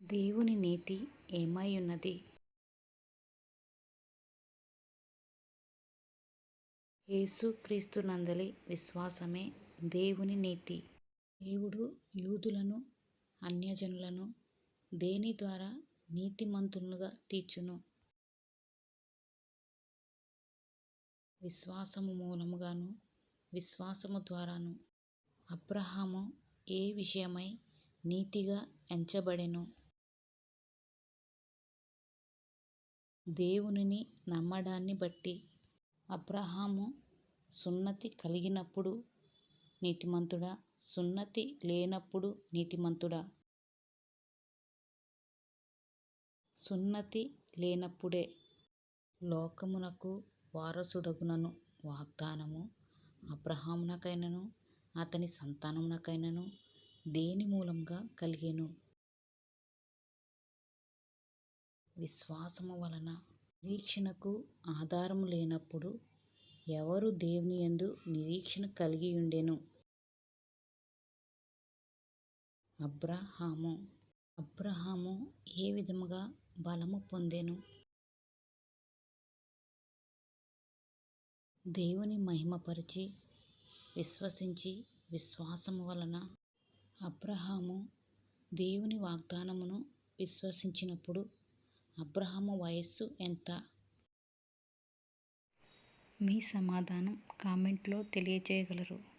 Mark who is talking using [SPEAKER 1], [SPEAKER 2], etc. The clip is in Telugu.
[SPEAKER 1] దేవుని నీతి ఏమైయున్నది? యేసుక్రీస్తునందలి విశ్వాసమే దేవుని నీతి. దేవుడు యూదులను అన్యజనులను దేని ద్వారా నీతిమంతులుగా తీర్చును? విశ్వాసము మూలముగాను విశ్వాసము ద్వారాను. అబ్రహాము ఏ విషయమై నీతిగా ఎంచబడెను? దేవునిని నమ్మడాన్ని బట్టి. అబ్రహాము సున్నతి కలిగినప్పుడు నీతిమంతుడా, సున్నతి లేనప్పుడు నీతిమంతుడా? సున్నతి లేనప్పుడే. లోకమునకు వారసుడగునను వాగ్దానము అబ్రహామునకైనను అతని సంతానమునకైనను దేని మూలంగా కలిగెను? విశ్వాసము వలన. నిరీక్షణకు ఆధారము లేనప్పుడు ఎవరు దేవుని యందు నిరీక్షణ కలిగియుండెను? అబ్రహాము ఏ విధముగా బలము పొందెను? దేవుని మహిమపరచి విశ్వసించి విశ్వాసము వలన. అబ్రహాము దేవుని వాగ్దానమును విశ్వసించినప్పుడు అబ్రహాము వయస్సు ఎంత? మీ సమాధానం కామెంట్లో తెలియజేయగలరు.